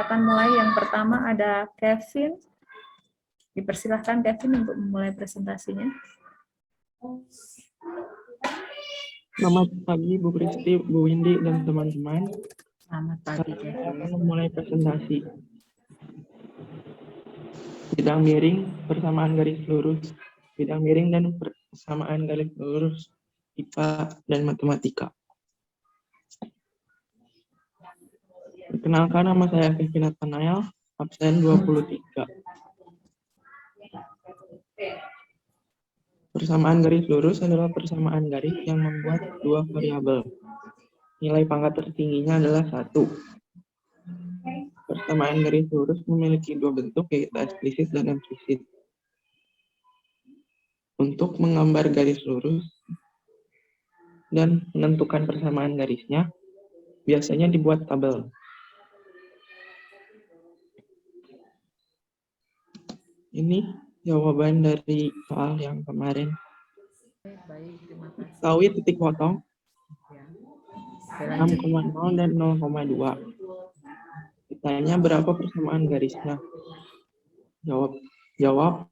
kita akan mulai. Yang pertama ada Kevin. Dipersilahkan Kevin untuk memulai presentasinya. Selamat pagi Bu Kristi, Bu Windy, dan teman-teman. Selamat pagi Saya Kevin. akan memulai presentasi. Bidang miring, persamaan garis lurus. Bidang miring dan persamaan garis lurus IPA dan Matematika. Perkenalkan, nama saya Kevin Nathanael, absen 23. Persamaan garis lurus adalah persamaan garis yang membuat dua variabel. Nilai pangkat tertingginya adalah 1. Persamaan garis lurus memiliki dua bentuk, yaitu eksplisit dan implisit. Untuk menggambar garis lurus dan menentukan persamaan garisnya, biasanya dibuat tabel. Ini jawaban dari soal yang kemarin. Baik, terima kasih. Ketahui titik potong Ya. 6,0 dan 0,2. Ditanya berapa persamaan garisnya? Jawab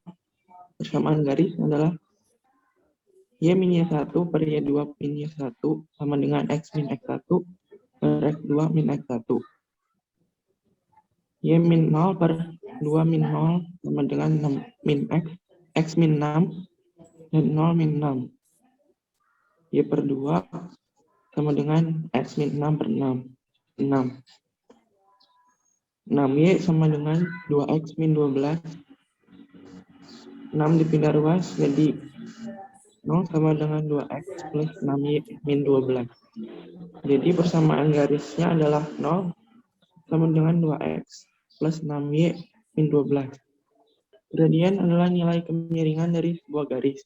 persamaan garis adalah Y min Y1 per Y2 min Y1 sama dengan X min X1 per X2 min X1. Y min 0 per 2 min 0 sama dengan 6 min X, X min 6, dan 0 min 6. Y per 2 sama dengan X min 6 per 6. 6Y sama dengan 2X min 12. 6 dipindah ruas jadi 0 sama dengan 2X plus 6Y min 12. Jadi persamaan garisnya adalah 0 sama dengan 2X plus 6Y min 12. Gradien adalah nilai kemiringan dari sebuah garis.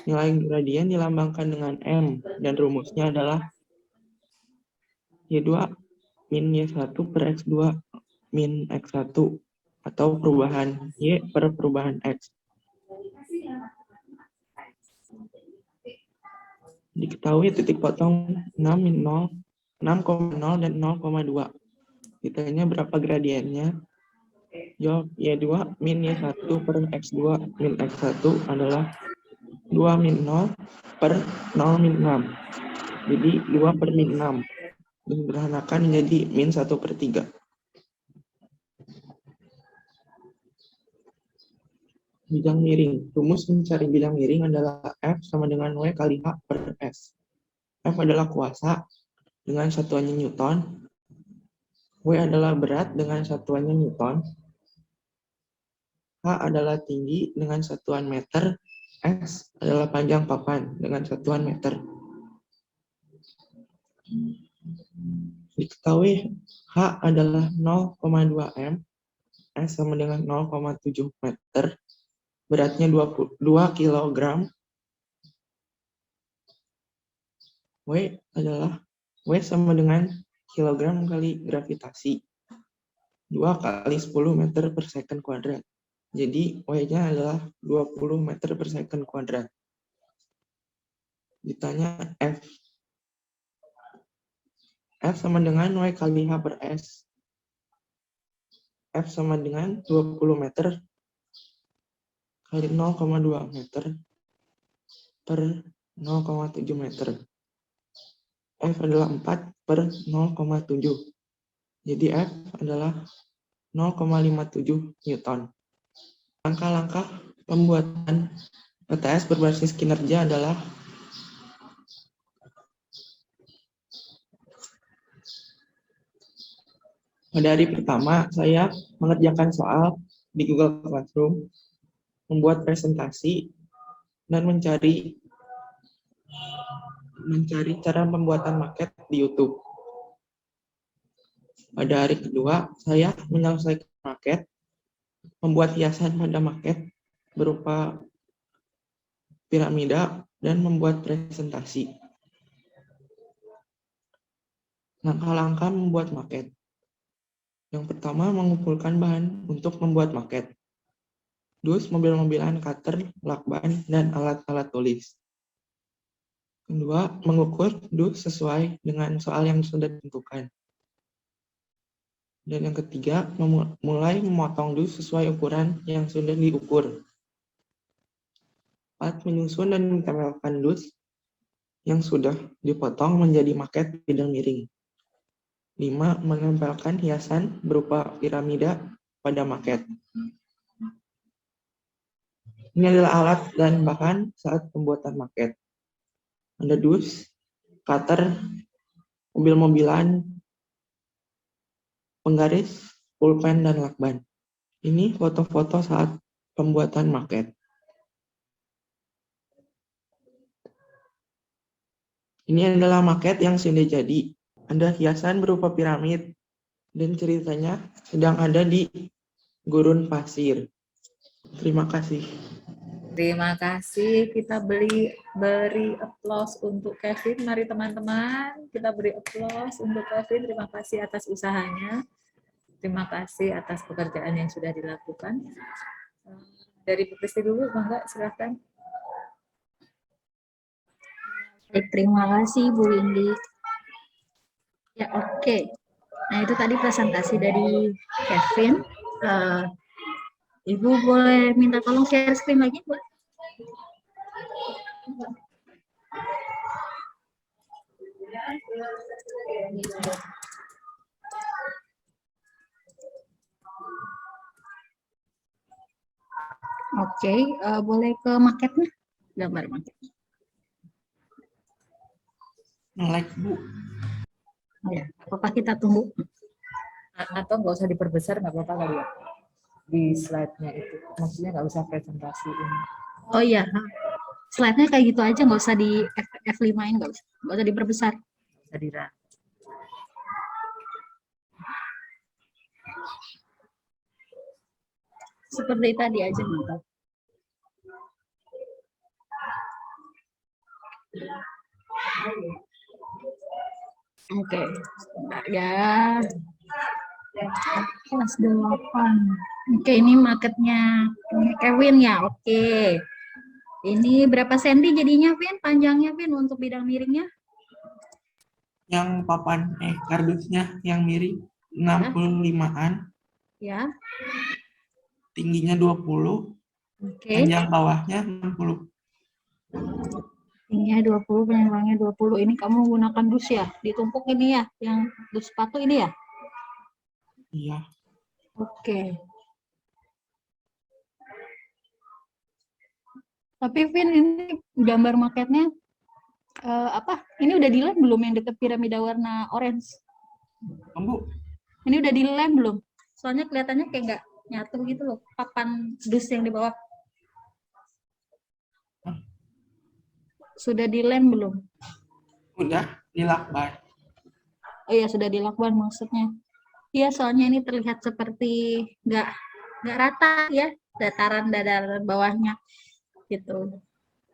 Nilai gradien dilambangkan dengan M, dan rumusnya adalah Y2 min Y1 per X2 min X1, atau perubahan Y per perubahan X. Diketahui titik potong 6 min 0, 6,0 dan 0,2. Ditanya berapa gradiennya? Jawab Y2 min Y1 per X2 min X1 adalah 2 min 0 per 0 min 6. Jadi 2 per min 6. Disederhanakan menjadi min 1 per 3. Bidang miring. Rumus mencari bidang miring adalah F sama dengan W kali H per S. F adalah kuasa dengan satuannya Newton. W adalah berat dengan satuannya Newton. H adalah tinggi dengan satuan meter. S adalah panjang papan dengan satuan meter. Diketahui H adalah 0,2 M. S sama dengan 0,7 meter. Beratnya 2 kg. W sama dengan kilogram kali gravitasi. 2 kali 10 meter per second kuadrat. Jadi W-nya adalah 20 meter per second kuadrat. Ditanya F. F sama dengan W kali H per S. F sama dengan 20 meter kali 0,2 meter per 0,7 meter. F adalah 4 per 0,7. Jadi F adalah 0,57 Newton. Langkah-langkah pembuatan PTS berbasis kinerja adalah pada hari pertama, saya mengerjakan soal di Google Classroom, membuat presentasi, dan mencari cara pembuatan maket di YouTube. Pada hari kedua, saya menyelesaikan maket, membuat hiasan pada maket berupa piramida, dan membuat presentasi. Langkah-langkah membuat maket. Yang pertama, mengumpulkan bahan untuk membuat maket. Dus, mobil-mobilan, cutter, lakban, dan alat-alat tulis. Kedua, mengukur dus sesuai dengan soal yang sudah ditentukan. Dan yang ketiga, mulai memotong dus sesuai ukuran yang sudah diukur. 4. Menyusun dan menempelkan dus yang sudah dipotong menjadi maket bidang miring. 5. Menempelkan hiasan berupa piramida pada maket. Ini adalah alat dan bahan saat pembuatan maket. Ada dus, cutter, mobil-mobilan, penggaris, pulpen, dan lakban. Ini foto-foto saat pembuatan maket. Ini adalah maket yang sudah jadi. Ada hiasan berupa piramid, dan ceritanya sedang ada di gurun pasir. Terima kasih. Terima kasih. Kita beri applause untuk Kevin. Mari teman-teman, kita beri applause untuk Kevin. Terima kasih atas usahanya. Terima kasih atas pekerjaan yang sudah dilakukan. Dari Bu Kristi dulu, Bangga, silakan. Baik, terima kasih Bu Windy. Ya, oke. Nah, itu tadi presentasi dari Kevin. Ibu boleh minta tolong share screen lagi, Bu? Oke, boleh ke marketnya? Gambar market. Like, Bu. Ya, apa kita tunggu? Atau nggak usah diperbesar, nggak apa-apa kali ya? Di slide-nya itu. Maksudnya nggak usah presentasi ini. Oh iya, slide-nya kayak gitu aja, nggak usah di F5-in, nggak usah diperbesar. Nggak usah dirang. Seperti tadi aja, mantap. Oke, sebentar ya. Kelas 8. Oke, ini marketnya Kevin ya. Oke. Ini berapa senti jadinya, Vin? Panjangnya, Vin, untuk bidang miringnya? Yang papan, kardusnya yang miring 65-an. Ya. Tingginya 20. Oke. Panjang bawahnya 60. Tingginya 20, panjangnya 20. Ini kamu gunakan dus ya? Ditumpuk ini ya? Yang dus sepatu ini ya? Iya. Oke. Tapi Vin, ini gambar marketnya apa? Ini udah dilem belum yang deket piramida warna orange? Bu. Ini udah dilem belum? Soalnya kelihatannya kayak nggak nyatu gitu loh, papan dus yang di bawah. Sudah dilem belum? Udah dilakban. Oh iya, sudah dilakban maksudnya. Iya, soalnya ini terlihat seperti nggak rata ya, dataran bawahnya gitu.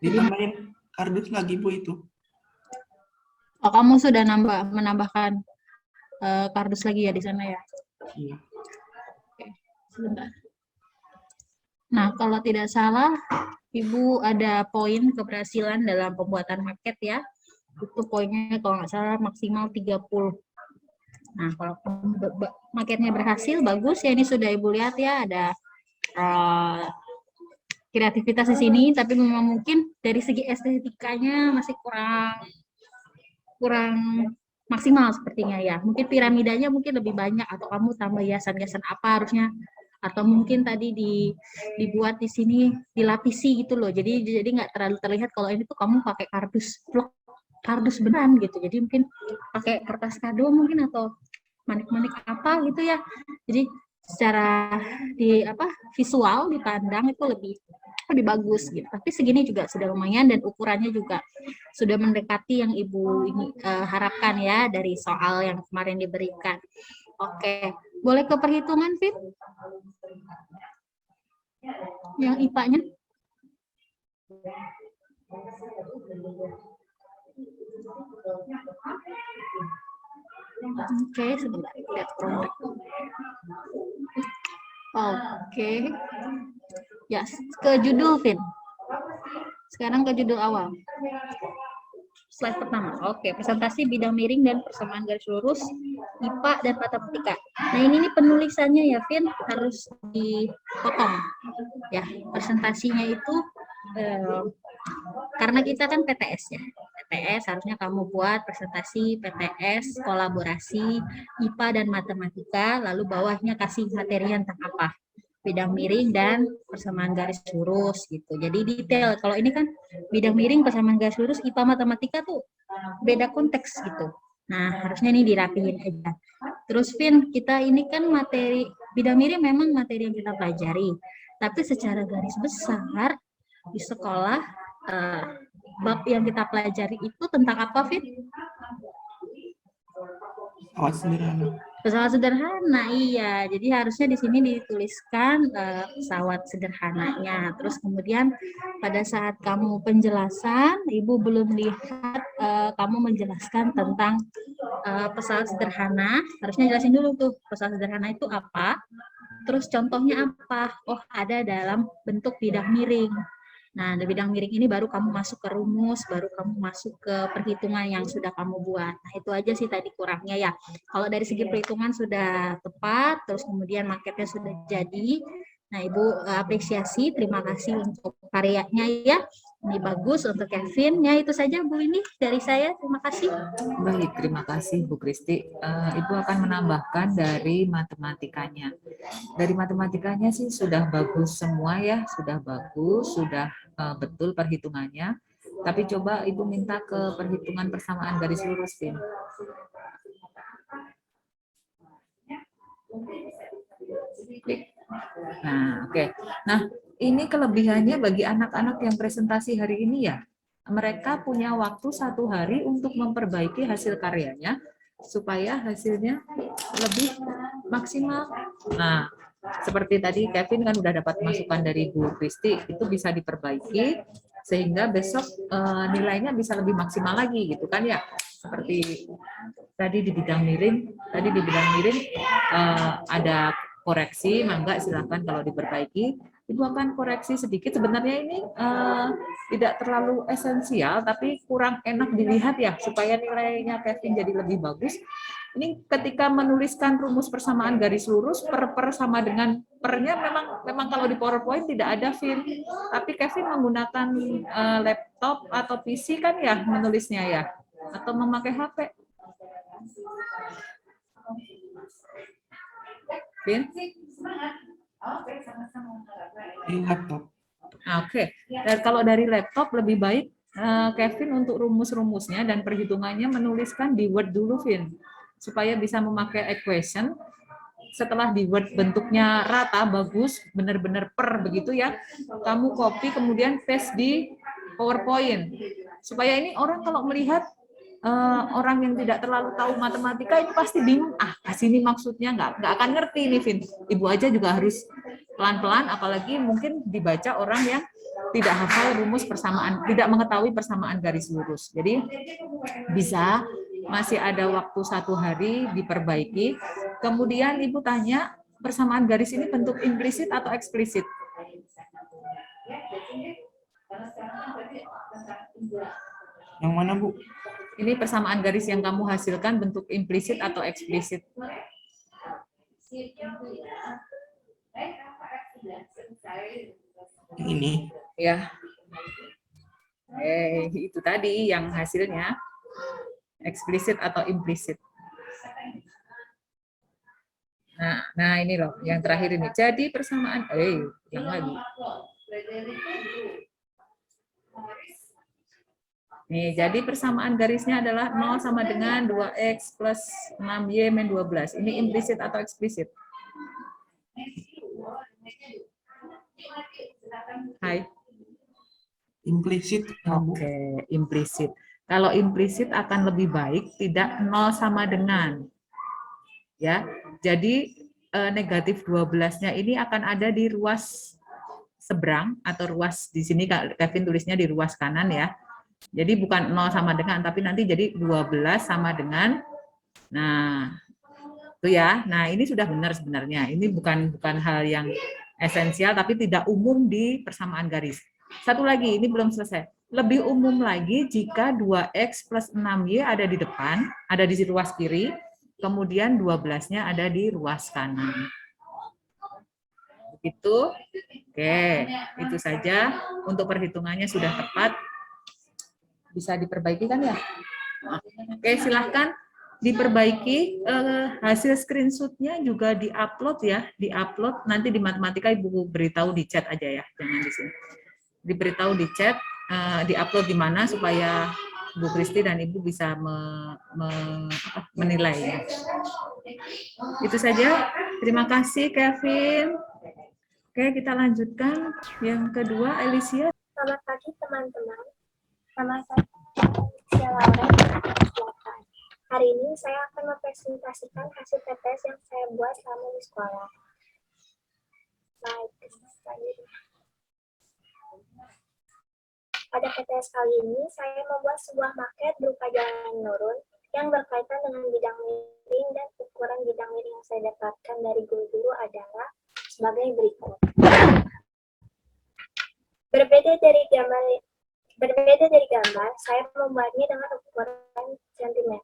Ditambahin kardus lagi, Bu, itu. Oh, kamu sudah menambahkan kardus lagi ya di sana ya? Iya. Oke, sebentar. Nah, kalau tidak salah, Ibu ada poin keberhasilan dalam pembuatan market ya. Itu poinnya kalau nggak salah maksimal 30. Nah, kalau marketnya berhasil, bagus ya. Ini sudah Ibu lihat ya, ada kreativitas di sini, tapi memang mungkin dari segi estetikanya masih kurang maksimal sepertinya ya. Mungkin piramidanya mungkin lebih banyak, atau kamu tambah hiasan-hiasan apa harusnya, atau mungkin tadi dibuat di sini dilapisi gitu loh. Jadi nggak terlalu terlihat kalau ini tuh kamu pakai kardus beneran gitu. Jadi mungkin pakai kertas kado mungkin, atau manik-manik apa gitu ya. Jadi secara visual dipandang itu lebih bagus gitu. Tapi segini juga sudah lumayan, dan ukurannya juga sudah mendekati yang Ibu harapkan ya dari soal yang kemarin diberikan. Oke, boleh ke perhitungan, Fit? Yang IPA-nya? Oke, sebentar, lihat program. Oke. Ya, ke judul, Vin. Sekarang ke judul awal. Slide pertama. Oke, presentasi bidang miring dan persamaan garis lurus, IPA dan matematika. Nah ini nih penulisannya ya, Vin, harus dipotong. Ya, presentasinya itu karena kita kan PTS ya. PTS harusnya kamu buat presentasi PTS, kolaborasi, IPA dan matematika, lalu bawahnya kasih materi tentang apa? Bidang miring dan persamaan garis lurus gitu. Jadi detail. Kalau ini kan bidang miring, persamaan garis lurus, IPA, matematika tuh beda konteks gitu. Nah, harusnya ini dirapihin aja. Terus Vin, kita ini kan materi bidang miring memang materi yang kita pelajari. Tapi secara garis besar di sekolah bab yang kita pelajari itu tentang apa, Vin? Pesawat sederhana. Pesawat sederhana, iya. Jadi harusnya di sini dituliskan pesawat sederhananya. Terus kemudian pada saat kamu penjelasan, Ibu belum lihat kamu menjelaskan tentang pesawat sederhana. Harusnya jelasin dulu tuh pesawat sederhana itu apa. Terus contohnya apa? Oh, ada dalam bentuk bidang miring. Nah, di bidang miring ini baru kamu masuk ke rumus, baru kamu masuk ke perhitungan yang sudah kamu buat. Nah, itu aja sih tadi kurangnya ya. Kalau dari segi perhitungan sudah tepat, terus kemudian marketnya sudah jadi. Nah, Ibu apresiasi, terima kasih untuk karyanya ya. Ini bagus untuk Kevin. Ya, itu saja Bu ini dari saya. Terima kasih. Baik, terima kasih Bu Kristi. Ibu akan menambahkan dari matematikanya. Dari matematikanya sih sudah bagus semua ya, sudah bagus, sudah betul perhitungannya. Tapi coba Ibu minta ke perhitungan persamaan garis lurus, Vin. Nah, oke. Nah, ini kelebihannya bagi anak-anak yang presentasi hari ini ya. Mereka punya waktu 1 hari untuk memperbaiki hasil karyanya supaya hasilnya lebih maksimal. Nah, seperti tadi Kevin kan udah dapat masukan dari Bu Kristi, itu bisa diperbaiki sehingga besok nilainya bisa lebih maksimal lagi gitu kan ya. Seperti tadi di bidang miring, ada koreksi, mangga silakan kalau diperbaiki. Ibu akan koreksi sedikit. Sebenarnya ini tidak terlalu esensial, tapi kurang enak dilihat ya, supaya nilainya Kevin jadi lebih bagus. Ini ketika menuliskan rumus persamaan garis lurus, per sama dengan pernya memang kalau di PowerPoint tidak ada, Vin. Tapi Kevin menggunakan laptop atau PC kan ya menulisnya ya, atau memakai HP. Vin? Laptop. Oke. Dan kalau dari laptop lebih baik Kevin untuk rumus-rumusnya dan perhitungannya menuliskan di Word dulu, Vin, supaya bisa memakai equation. Setelah di Word bentuknya rata, bagus, benar-benar per begitu ya, kamu copy kemudian paste di PowerPoint. Supaya ini orang kalau melihat orang yang tidak terlalu tahu matematika ini pasti bingung, sini maksudnya nggak akan ngerti nih, Vin. Ibu aja juga harus pelan-pelan, apalagi mungkin dibaca orang yang tidak hafal rumus persamaan, tidak mengetahui persamaan garis lurus. Jadi bisa, masih ada waktu 1 hari diperbaiki. Kemudian Ibu tanya, persamaan garis ini bentuk implisit atau eksplisit? Yang mana, Bu? Ini persamaan garis yang kamu hasilkan bentuk implisit atau eksplisit? Ini. Ya. Itu tadi yang hasilnya eksplisit atau implisit. Nah ini loh, yang terakhir ini. Jadi persamaan, yang lagi. Nih, jadi persamaan garisnya adalah 0 sama dengan 2x plus 6y min 12. Ini implisit atau eksplisit? Hai. Implisit. Oke, implisit. Kalau implisit akan lebih baik tidak 0 sama dengan. Ya. Jadi negatif 12-nya ini akan ada di ruas seberang atau ruas di sini Kevin tulisnya di ruas kanan ya. Jadi bukan 0 sama dengan, tapi nanti jadi 12 sama dengan, nah itu ya. Nah ini sudah benar sebenarnya. Ini bukan hal yang esensial, tapi tidak umum di persamaan garis. Satu lagi, ini belum selesai. Lebih umum lagi jika 2x plus 6y ada di depan, ada di ruas kiri, kemudian 12-nya ada di ruas kanan. Begitu. Oke, itu saja. Untuk perhitungannya sudah tepat. Bisa diperbaiki kan ya? Oke, silahkan diperbaiki. Hasil screenshot-nya juga diupload ya, diupload. Nanti di matematika Ibu beritahu di chat aja ya, jangan di sini. Diberitahu di chat, diupload di mana supaya Bu Kristi dan Ibu bisa menilai. Itu saja. Terima kasih Kevin. Oke, kita lanjutkan. Yang kedua, Alicia. Selamat pagi teman-teman. Nama saya Alicia Laura. Hari ini saya akan mempresentasikan hasil TTS yang saya buat selama di sekolah. Baik, pada TTS kali ini, saya membuat sebuah maket berupa jalan menurun yang berkaitan dengan bidang miring, dan ukuran bidang miring yang saya dapatkan dari guru-guru adalah sebagai berikut. Berbeda dari gambar, saya membuatnya dengan ukuran cm.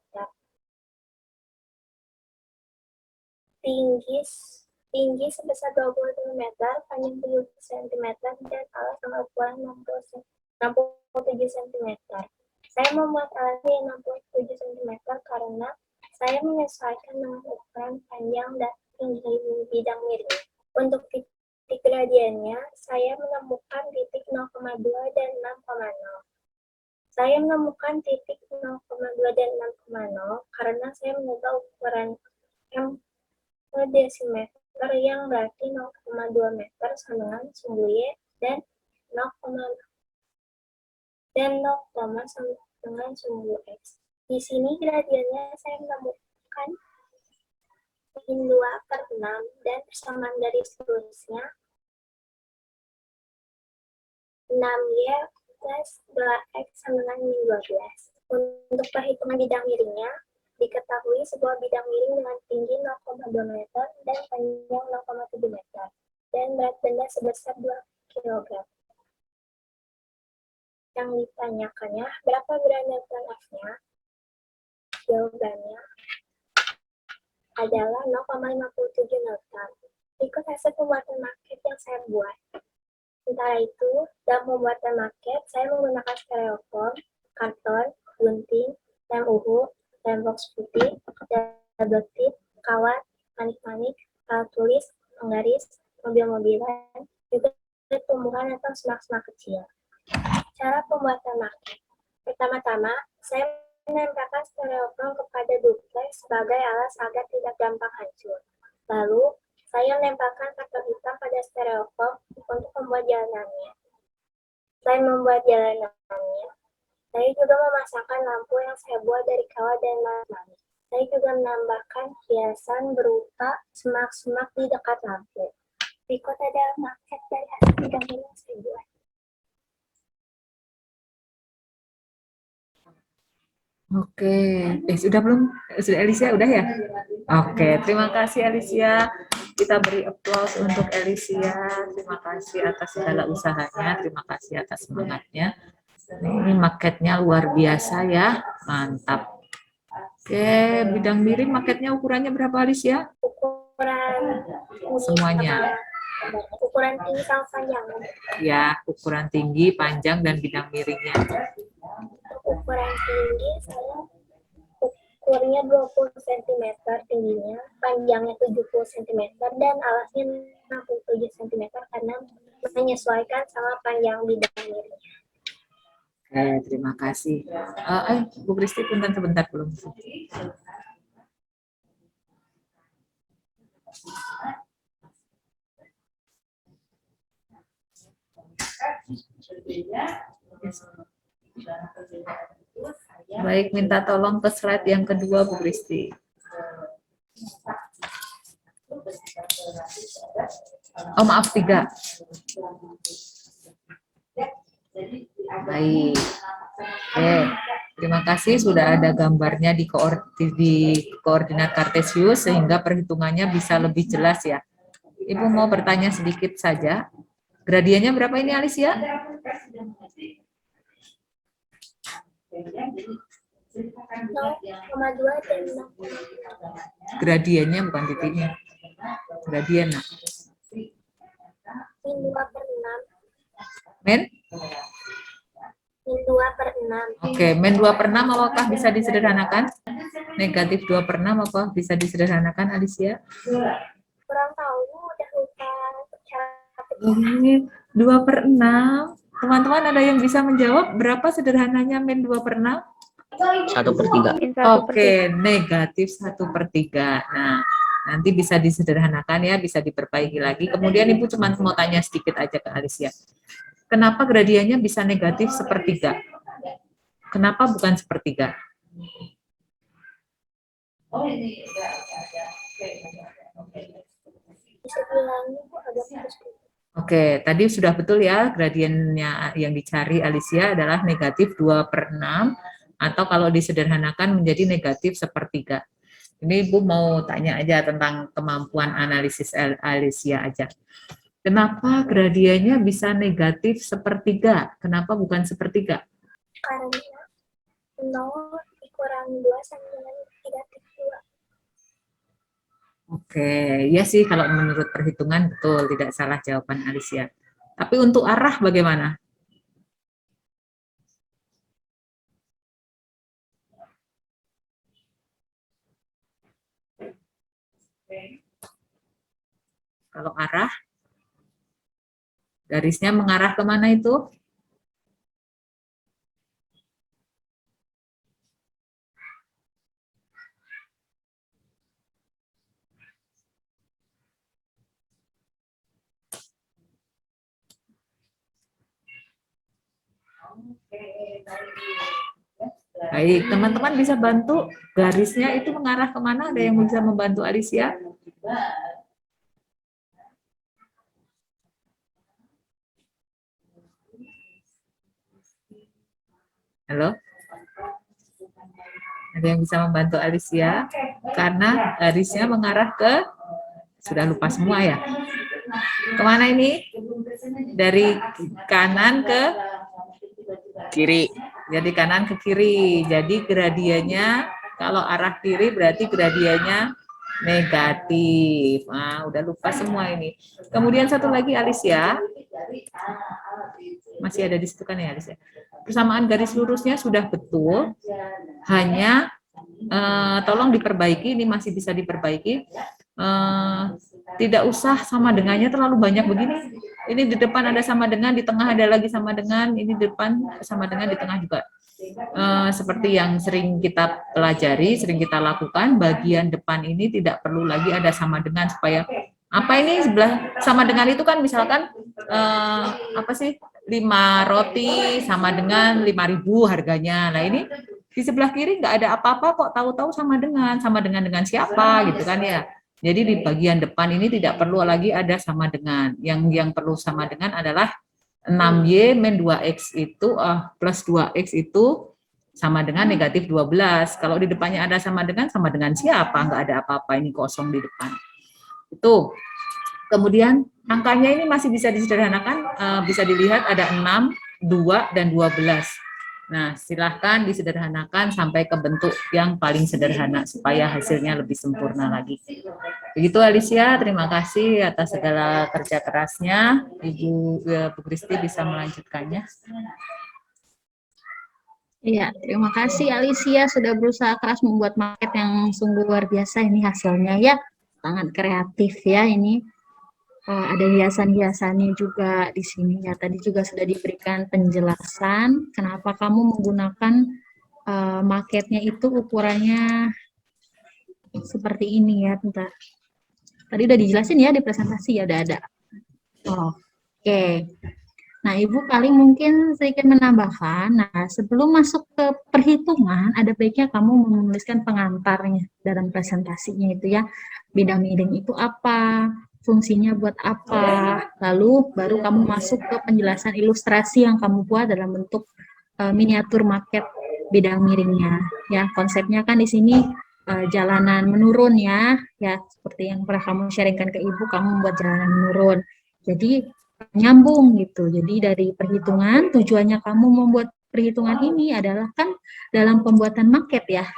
Tinggi sebesar 20 cm, panjang 70 cm, dan alas dengan ukuran 67 cm. Saya membuat alasnya 67 cm karena saya menyesuaikan dengan ukuran panjang dan tinggi bidang miring. Untuk titik gradiennya, saya menemukan titik 0,2 dan 6,0. Saya menemukan titik 0,2 dan 6,0 karena saya mengubah ukuran M ke desimeter yang berarti 0,2 meter sama dengan sumbu Y dan 0, sama dengan sumbu X. Di sini gradiennya saya menemukan min 2/6 dan persamaan dari seterusnya 6Y plus 2X sama dengan min 12. Untuk perhitungan bidang miringnya, diketahui sebuah bidang miring dengan tinggi 0,2 meter dan panjang 0,7 meter dan berat benda sebesar 2 kg. Yang ditanyakannya, berapa berat F-nya? Jawabannya adalah 0,57 Newton. Ikut hasil pembuatan maket yang saya buat. Sementara itu, dalam pembuatan maket, saya menggunakan stereofoam, karton, gunting, lem uhu, lem box putih, double tip, kawat, manik-manik, alat tulis, penggaris, mobil-mobilan, juga tumbuhan atau semak-semak kecil. Cara pembuatan maket. Pertama-tama, saya menempelkan stereofoam kepada duplex sebagai alas agar tidak gampang hancur. Lalu, saya menempelkan karton hitam pada stereofoam untuk membuat jalanannya. Selain membuat jalanannya, saya juga memasangkan lampu yang saya buat dari kawat dan manik. Saya juga menambahkan hiasan berupa semak-semak di dekat lampu. Berikut adalah maket dari hasil bidang yang saya buat. Oke, sudah belum? Sudah Alicia, udah ya? Oke, terima kasih Alicia. Kita beri aplaus untuk Alicia. Terima kasih atas segala usahanya, terima kasih atas semangatnya. Ini maketnya luar biasa ya, mantap. Oke, bidang miring maketnya ukurannya berapa Alicia? Ukuran Semuanya. Ukuran tinggi sama panjang. Ya, ukuran tinggi, panjang, dan bidang miringnya. Ukuran tinggi saya ukurnya 20 cm tingginya, panjangnya 70 cm, dan alasnya 67 cm karena menyesuaikan sama panjang bidang miringnya. Oke, terima kasih. Bu Kristi, punten sebentar belum. Baik, minta tolong ke slide yang kedua, Bu Kristi. Oh, maaf, 3. Baik. Oke, terima kasih sudah ada gambarnya di koordinat kartesius sehingga perhitungannya bisa lebih jelas ya. Ibu mau bertanya sedikit saja. Gradiennya berapa ini Alicia? 0,2 dan 6,6. Gradiennya bukan titiknya. Gradien, nak. Min 2 per 6. Men? Min 2 per 6. Oke, men 2 per 6 apakah bisa disederhanakan? Negatif 2 per 6 apa bisa disederhanakan, Alicia? Kurang tahu, udah lupa cara. Ini 2 per 6. Teman-teman ada yang bisa menjawab berapa sederhananya men 2 per 6? 1/3. Oke, negatif 1/3. Nah, nanti bisa disederhanakan ya, bisa diperbaiki lagi. Kemudian Ibu cuma mau tanya sedikit aja ke Alicia. Kenapa gradiennya bisa negatif 1/3? Kenapa bukan 1/3? Bisa bilangnya agak bagus. Oke, tadi sudah betul ya, gradiennya yang dicari Alicia adalah negatif 2 per 6, atau kalau disederhanakan menjadi negatif 1/3. Ini Ibu mau tanya aja tentang kemampuan analisis Alicia aja. Kenapa gradiennya bisa negatif 1/3? Kenapa bukan 1/3? Karena 0 dikurangi 2 sama dengan negatif 2. Oke, ya sih kalau menurut perhitungan betul, tidak salah jawaban Alicia. Tapi untuk arah bagaimana? Kalau arah, garisnya mengarah kemana itu? Baik, teman-teman bisa bantu garisnya itu mengarah kemana? Ada yang bisa membantu Alicia? Halo? Ada yang bisa membantu Alicia? Karena garisnya mengarah ke, sudah lupa semua ya. Kemana ini? Dari kanan ke Kiri. jadi kanan ke kiri. Jadi gradiennya kalau arah kiri berarti gradiennya negatif. Nah, udah lupa semua ini. Kemudian satu lagi Alicia. Masih ada di situ kan ya Alicia? Persamaan garis lurusnya sudah betul. Hanya tolong diperbaiki, ini masih bisa diperbaiki. Tidak usah sama dengannya terlalu banyak begini. Ini di depan ada sama dengan, di tengah ada lagi sama dengan, ini di depan sama dengan, di tengah juga. Seperti yang sering kita pelajari, sering kita lakukan, bagian depan ini tidak perlu lagi ada sama dengan supaya apa ini sebelah sama dengan itu kan misalkan apa sih 5 roti sama dengan 5.000 harganya. Nah ini di sebelah kiri nggak ada apa-apa kok tahu-tahu sama dengan siapa gitu kan ya. Jadi di bagian depan ini tidak perlu lagi ada sama dengan. Yang perlu sama dengan adalah 6Y min 2X itu plus 2X itu sama dengan negatif 12. Kalau di depannya ada sama dengan siapa? Nggak ada apa-apa, ini kosong di depan. Itu. Kemudian angkanya ini masih bisa disederhanakan, bisa dilihat ada 6, 2, dan 12. Nah, silahkan disederhanakan sampai ke bentuk yang paling sederhana supaya hasilnya lebih sempurna lagi. Begitu Alicia, terima kasih atas segala kerja kerasnya. Bu Kristi bisa melanjutkannya. Iya, terima kasih Alicia sudah berusaha keras membuat market yang sungguh luar biasa ini hasilnya ya. Sangat kreatif ya ini. Ada hiasan-hiasannya juga di sini ya. Tadi juga sudah diberikan penjelasan kenapa kamu menggunakan marketnya itu ukurannya seperti ini ya. Bentar. Tadi udah dijelasin ya di presentasi ya, udah ada. Oke. Nah, Ibu paling mungkin sedikit menambahkan. Nah, sebelum masuk ke perhitungan, ada baiknya kamu menuliskan pengantarnya dalam presentasinya itu ya. Bidang miring itu apa? Fungsinya buat apa? Lalu baru kamu masuk ke penjelasan ilustrasi yang kamu buat dalam bentuk miniatur market bidang miringnya. Ya, konsepnya kan di sini jalanan menurun ya, seperti yang pernah kamu sharingkan ke Ibu, kamu membuat jalanan menurun. Jadi nyambung gitu. Jadi dari perhitungan tujuannya kamu membuat perhitungan ini adalah kan dalam pembuatan maket ya.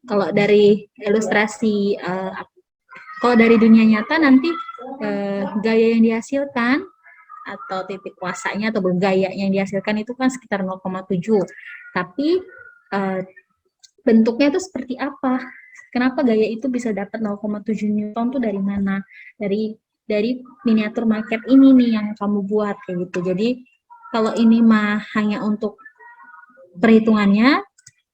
Kalau dari ilustrasi, kalau dari dunia nyata nanti gaya yang dihasilkan atau titik kuasanya atau gaya yang dihasilkan itu kan sekitar 0,7. Tapi bentuknya itu seperti apa? Kenapa gaya itu bisa dapat 0,7 Newton tuh dari mana? Dari miniatur maket ini nih yang kamu buat kayak gitu. Jadi kalau ini mah hanya untuk perhitungannya,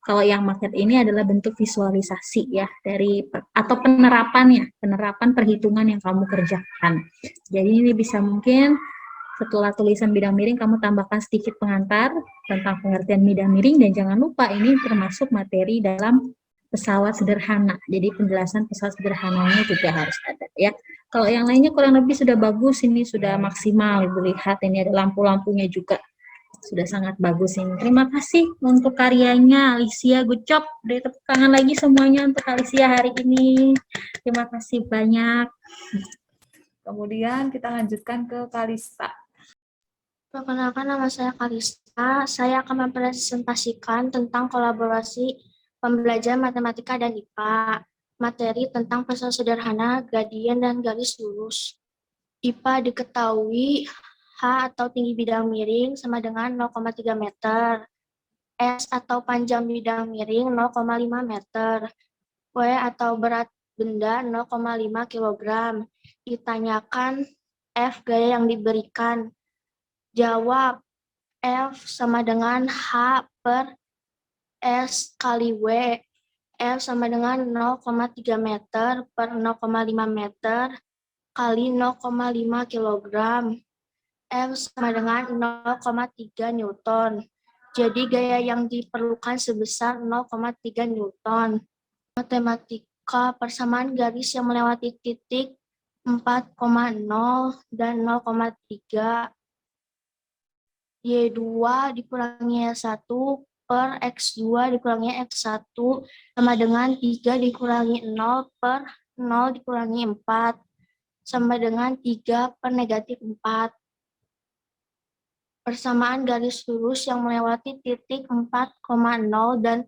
kalau yang maket ini adalah bentuk visualisasi ya dari atau penerapan perhitungan yang kamu kerjakan. Jadi ini bisa mungkin setelah tulisan bidang miring kamu tambahkan sedikit pengantar tentang pengertian bidang miring, dan jangan lupa ini termasuk materi dalam pesawat sederhana. Jadi penjelasan pesawat sederhananya juga harus ada ya. Kalau yang lainnya kurang lebih sudah bagus, ini sudah maksimal. Ibu lihat ini ada lampu-lampunya juga. Sudah sangat bagus ini. Terima kasih untuk karyanya Alicia, good job. Beri tepuk tangan lagi semuanya untuk Alicia hari ini. Terima kasih banyak. Kemudian kita lanjutkan ke Kalista. Perkenalkan, nama saya Kalista. Saya akan mempresentasikan tentang kolaborasi pembelajaran matematika dan IPA. Materi tentang pesawat sederhana, gradien, dan garis lurus. IPA diketahui H atau tinggi bidang miring sama dengan 0,3 meter. S atau panjang bidang miring 0,5 meter. W atau berat benda 0,5 kg. Ditanyakan F gaya yang diberikan. Jawab, F sama dengan H per S kali W. F sama dengan 0,3 meter per 0,5 meter kali 0,5 kilogram. F sama dengan 0,3 Newton. Jadi gaya yang diperlukan sebesar 0,3 Newton. Matematika persamaan garis yang melewati titik 4,0 dan 0,3. Y2 dikurangi Y1 per X2 dikurangi X1 sama dengan 3 dikurangi 0 per 0 dikurangi 4 sama dengan 3 per negatif 4. Persamaan garis lurus yang melewati titik 4,0 dan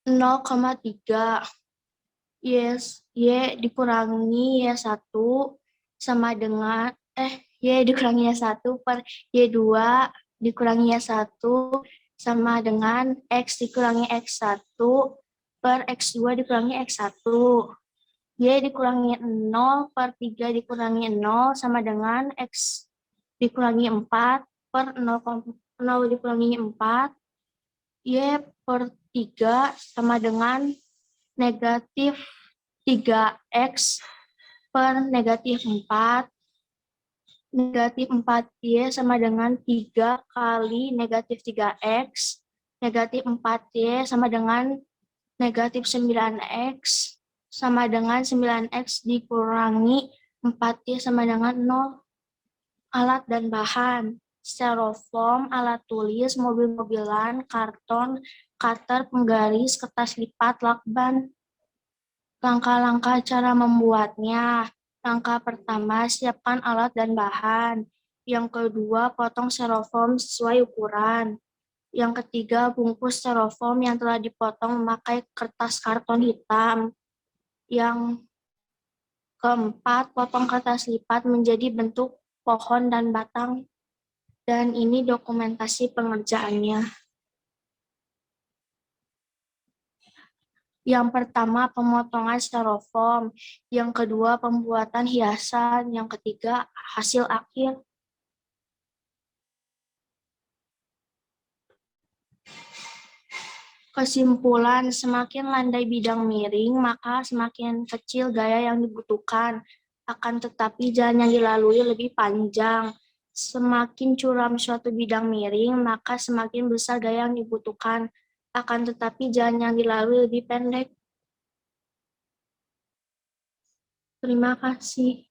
0,3. Y dikurangi Y1 sama dengan Y dikurangi Y1 per Y2 dikurangi Y1 sama dengan X dikurangi X1 per X2 dikurangi X1. Y dikurangi 0 per 3 dikurangi 0 sama dengan X dikurangi 4 per 0 dikurangi 4. Y per 3 sama dengan negatif 3X per negatif 4. Negatif 4Y sama dengan 3 kali negatif 3X. Negatif 4Y sama dengan negatif 9X sama dengan 9X dikurangi 4Y sama dengan 0. Alat dan bahan. Styrofoam, alat tulis, mobil-mobilan, karton, cutter, penggaris, kertas lipat, lakban. Langkah-langkah cara membuatnya. Langkah pertama, siapkan alat dan bahan. Yang kedua, potong styrofoam sesuai ukuran. Yang ketiga, bungkus styrofoam yang telah dipotong memakai kertas karton hitam. Yang keempat, potong kertas lipat menjadi bentuk pohon dan batang. Dan ini dokumentasi pengerjaannya. Yang pertama, pemotongan styrofoam. Yang kedua, pembuatan hiasan. Yang ketiga, hasil akhir. Kesimpulan, semakin landai bidang miring, maka semakin kecil gaya yang dibutuhkan. Akan tetapi jalan yang dilalui lebih panjang. Semakin curam suatu bidang miring, maka semakin besar gaya yang dibutuhkan. Akan tetapi jalan yang dilalui lebih pendek. Terima kasih.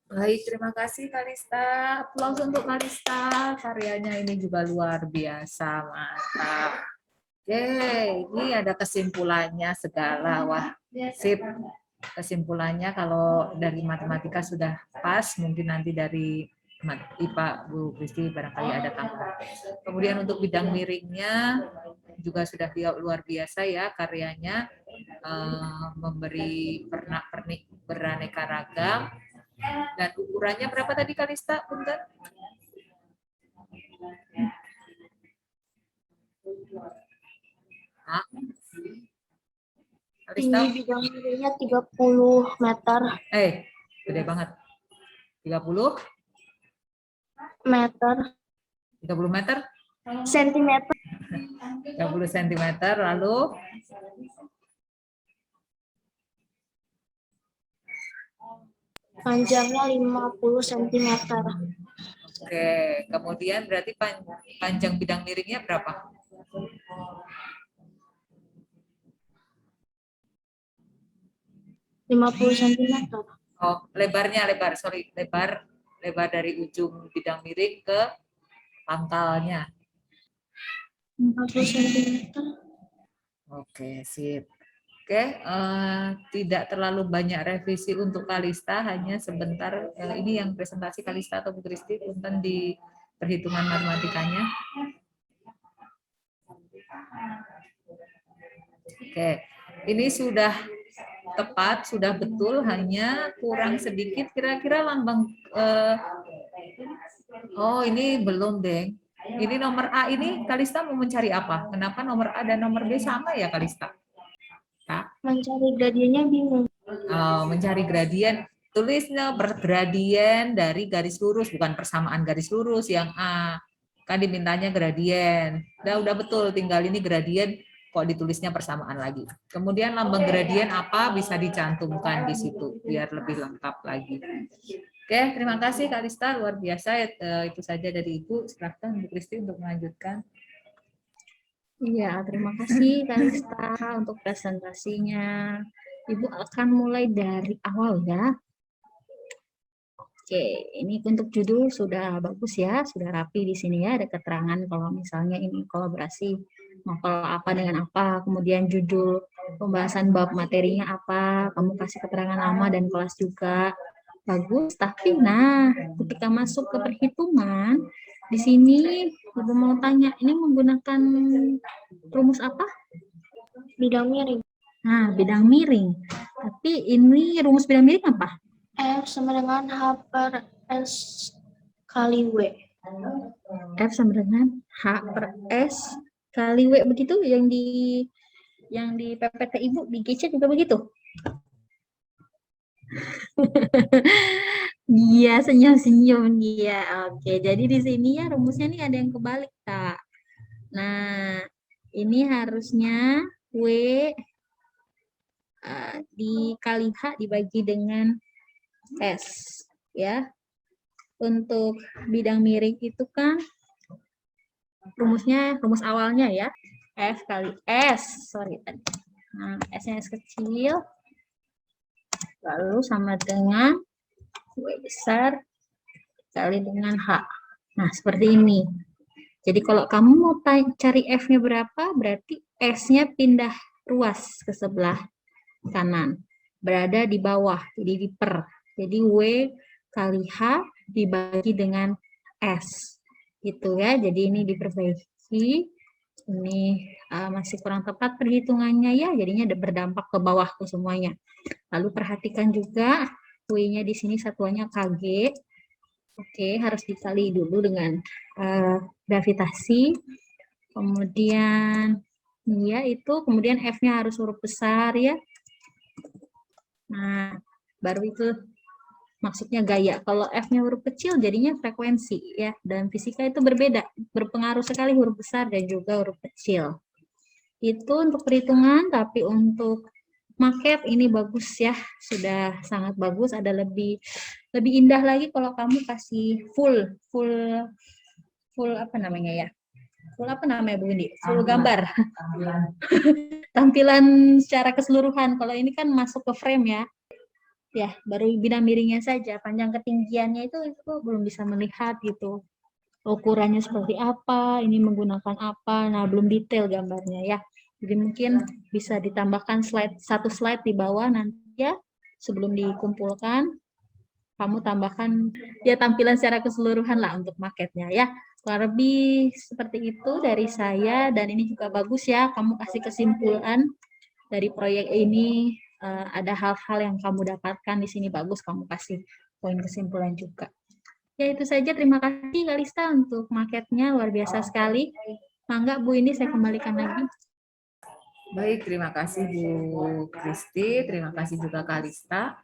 Baik, terima kasih Kalista. Aplaus untuk Kalista. Karyanya ini juga luar biasa, mantap. Oke, ini ada kesimpulannya segala. Wah, sip. Kesimpulannya kalau dari matematika sudah pas, mungkin nanti dari IPA Bu Kristi barangkali ada tambahan. Kemudian untuk bidang miringnya juga sudah luar biasa ya karyanya, memberi pernak-pernik beraneka ragam. Dan ukurannya berapa tadi Kalista? Punten? Hah? Kalista? Tinggi bidang miringnya 30 meter. Gede banget. 30 Meter. 30 meter? Sentimeter. 30 cm, lalu Panjangnya 50 cm. oke, kemudian berarti panjang bidang miringnya berapa? 50 cm. Oh, lebar dari ujung bidang miring ke pangkalnya. 50 cm. Oke, sip. Oke, tidak terlalu banyak revisi untuk Kalista, hanya sebentar. Ini yang presentasi Kalista atau Bu Kristi, punten di perhitungan matematikanya. Oke, ini sudah tepat, sudah betul, hanya kurang sedikit kira-kira lambang. Oh, ini belum, Deng. Ini nomor A ini Kalista mau mencari apa? Kenapa nomor A dan nomor B sama ya Kalista? Mencari gradiennya bingung. Mencari gradien, tulisnya bergradien dari garis lurus, bukan persamaan garis lurus. Yang A kan dimintanya gradien. Udah betul, tinggal ini gradien kok ditulisnya persamaan lagi. Kemudian lambang gradien apa bisa dicantumkan di situ biar lebih lengkap lagi. Oke, terima kasih Kalista, luar biasa. Itu saja dari Ibu. Silakan Bu Kristi untuk melanjutkan. Iya, terima kasih Kalista untuk presentasinya. Ibu akan mulai dari awal ya. Oke, ini untuk judul sudah bagus ya, sudah rapi di sini ya, ada keterangan kalau misalnya ini kolaborasi novel apa dengan apa, kemudian judul pembahasan bab materinya apa, kamu kasih keterangan nama dan kelas juga. Bagus, tapi nah, ketika masuk ke perhitungan, di sini Ibu mau tanya, ini menggunakan rumus apa? Bidang miring. Nah, bidang miring. Tapi ini rumus bidang miring apa? F sama dengan H per S kali W. F sama dengan H per S kali W, begitu yang di PPT Ibu di GC juga begitu. Iya, senyum-senyum dia. Oke, jadi di sini ya rumusnya nih ada yang kebalik, Kak. Nah, ini harusnya W dikali H dibagi dengan S, ya. Untuk bidang miring itu kan rumus awalnya ya, F kali S, Nah, S-nya S kecil, lalu sama dengan W besar kali dengan H. Nah, seperti ini. Jadi kalau kamu mau cari F-nya berapa, berarti S-nya pindah ruas ke sebelah kanan. Berada di bawah, jadi diper. Jadi W kali H dibagi dengan S. Gitu ya, jadi ini diperbaiki. Ini masih kurang tepat perhitungannya ya, jadinya berdampak ke bawah ke semuanya. Lalu perhatikan juga W-nya di sini satuannya Kg. Oke, harus dikali dulu dengan gravitasi. Kemudian ya itu, kemudian F-nya harus huruf besar ya. Nah, baru itu maksudnya gaya. Kalau F-nya huruf kecil jadinya frekuensi ya. Dalam fisika itu berbeda, berpengaruh sekali huruf besar dan juga huruf kecil. Itu untuk perhitungan, tapi untuk market ini bagus ya, sudah sangat bagus. Ada lebih indah lagi kalau kamu kasih full apa namanya ya? Full apa namanya Bu Indi? Full gambar. Tampilan secara keseluruhan. Kalau ini kan masuk ke frame ya. Ya, baru bidang miringnya saja. Panjang ketinggiannya itu belum bisa melihat gitu. Ukurannya seperti apa, ini menggunakan apa. Nah, belum detail gambarnya ya. Jadi mungkin bisa ditambahkan satu slide di bawah nanti ya, sebelum dikumpulkan. kamu tambahkan ya tampilan secara keseluruhan lah untuk marketnya ya. Kurang lebih seperti itu dari saya, dan ini juga bagus ya, kamu kasih kesimpulan dari proyek ini, ada hal-hal yang kamu dapatkan di sini, bagus kamu kasih poin kesimpulan juga. Ya itu saja, terima kasih Kalista untuk marketnya, luar biasa sekali. Mangga Bu, ini saya kembalikan lagi. Baik, terima kasih Bu Kristi, terima kasih juga Kalista.